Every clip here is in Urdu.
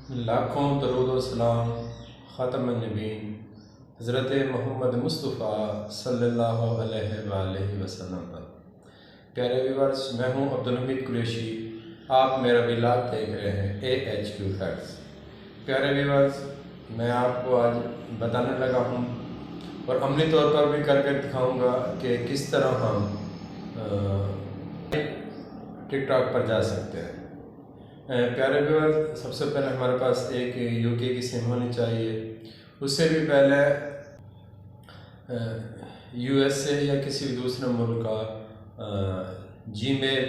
لاکھوں درود و سلام خاتم النبیین حضرت محمد مصطفیٰ صلی اللہ علیہ وآلہ وسلم پر۔ پیارے ویورز، میں ہوں عبدالحمید قریشی، آپ میرا ولاگ دیکھ رہے ہیں AHQ فیکٹس۔ پیارے ویورز، میں آپ کو آج بتانے لگا ہوں اور عملی طور پر بھی کر کے دکھاؤں گا کہ کس طرح ہم ٹک ٹاک پر جا سکتے ہیں۔ پیارے ویورز، سب سے پہلے ہمارے پاس ایک UK کی سم ہونی چاہیے، اس سے بھی پہلے USA یا کسی بھی دوسرے ملک کا Gmail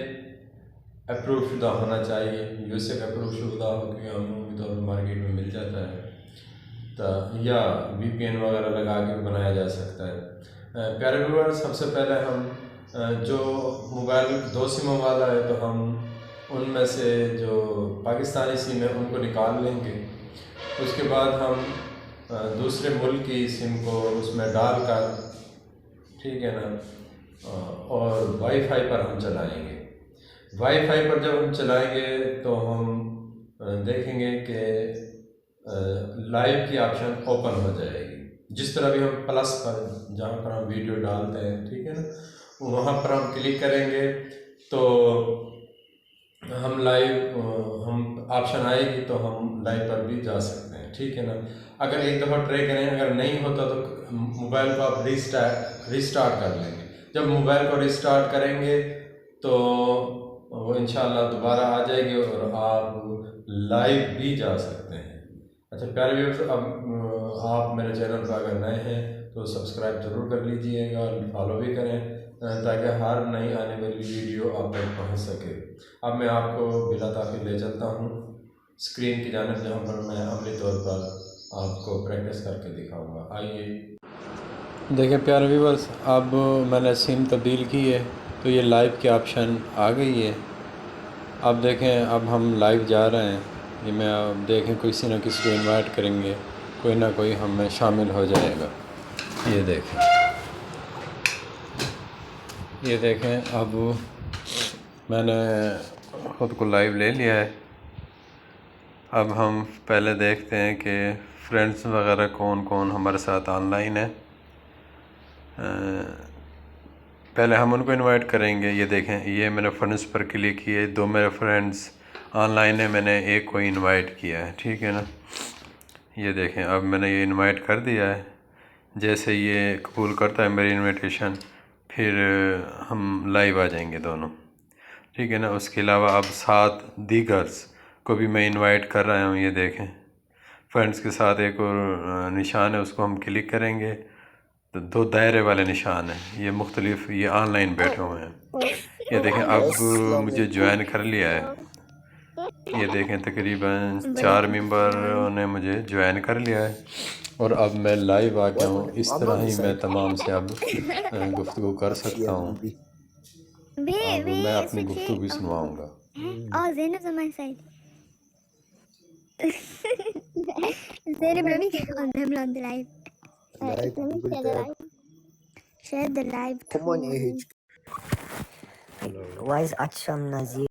اپروو شدہ ہونا چاہیے۔ USA کا اپروو شدہ ہو کہ عمومی طور پر مارکیٹ میں مل جاتا ہے، یا VPN وغیرہ لگا کے بنایا جا سکتا ہے۔ پیارے ویورز، سب سے پہلے ہم جو موبائل 2 سموں والا ہے تو ہم ان میں سے جو پاکستانی سم ہے ان کو نکال لیں گے۔ اس کے بعد ہم دوسرے ملک کی سم کو اس میں ڈال کر، ٹھیک ہے نا، اور وائی فائی پر ہم چلائیں گے۔ وائی فائی پر جب ہم چلائیں گے تو ہم دیکھیں گے کہ لائیو کی آپشن اوپن ہو جائے گی۔ جس طرح بھی ہم پلس پر جہاں پر ہم ویڈیو ڈالتے ہیں، ٹھیک ہے نا، وہاں پر ہم کلک کریں گے تو ہم لائیو آپشن آئے گی تو ہم لائیو پر بھی جا سکتے ہیں، ٹھیک ہے نا۔ اگر ایک دفعہ ٹرائی کریں، اگر نہیں ہوتا تو موبائل کو آپ ریسٹارٹ کر لیں گے۔ جب موبائل کو ریسٹارٹ کریں گے تو وہ انشاءاللہ دوبارہ آ جائے گی اور آپ لائیو بھی جا سکتے ہیں۔ اچھا پیارے ویورز، اب آپ میرے چینل پر اگر نئے ہیں تو سبسکرائب ضرور کر لیجئے گا اور فالو بھی کریں تاکہ ہر نئی آنے والی ویڈیو آپ تک پہنچ سکے۔ اب میں آپ کو بلا تاخیر لے چلتا ہوں اسکرین کی جانب، جہاں پر میں عملی طور پر آپ کو پریکٹس کر کے دکھاؤں گا۔ آئیے دیکھیں پیارے ویورز، اب میں نے سم تبدیل کی ہے تو یہ لائیو کی آپشن آ گئی ہے۔ اب دیکھیں، اب ہم لائیو جا رہے ہیں۔ یہ میں اب دیکھیں کسی نہ کسی کو انوائٹ کریں گے، کوئی نہ کوئی ہم میں شامل ہو جائے گا۔ یہ دیکھیں اب میں نے خود کو لائیو لے لیا ہے۔ اب ہم پہلے دیکھتے ہیں کہ فرینڈز وغیرہ کون کون ہمارے ساتھ آن لائن ہے۔ پہلے ہم ان کو انوائٹ کریں گے۔ یہ دیکھیں، یہ میں نے فرینڈز پر کلک کیے، 2 میرے فرینڈز آن لائن ہے، میں نے ایک کو انوائٹ کیا ہے، ٹھیک ہے نا۔ یہ دیکھیں، اب میں نے یہ انوائٹ کر دیا ہے۔ جیسے یہ قبول کرتا ہے میری انویٹیشن، پھر ہم لائیو آ جائیں گے دونوں، ٹھیک ہے نا۔ اس کے علاوہ اب 7 دیگرز کو بھی میں انوائٹ کر رہا ہوں۔ یہ دیکھیں، فرینڈز کے ساتھ ایک اور نشان ہے، اس کو ہم کلک کریں گے تو 2 دائرے والے نشان ہیں، یہ مختلف، یہ آن لائن بیٹھے ہوئے ہیں۔ یہ دیکھیں، اب مجھے جوائن کر لیا ہے۔ یہ دیکھیں، تقریباً 4 ممبروں نے مجھے جوائن کر لیا ہے اور اب میں لائیو آ گیا ہوں۔ اس طرح ہی میں تمام سے اب گفتگو کر سکتا ہوں۔ اب میں اپنی گفتگو بھی سنواؤں گا۔ Zainab's on my side. Zainab, let me get on them on the live. Like, Let me Google share the tab. live. Share the live. Come on, AH. Why is Acham Nazir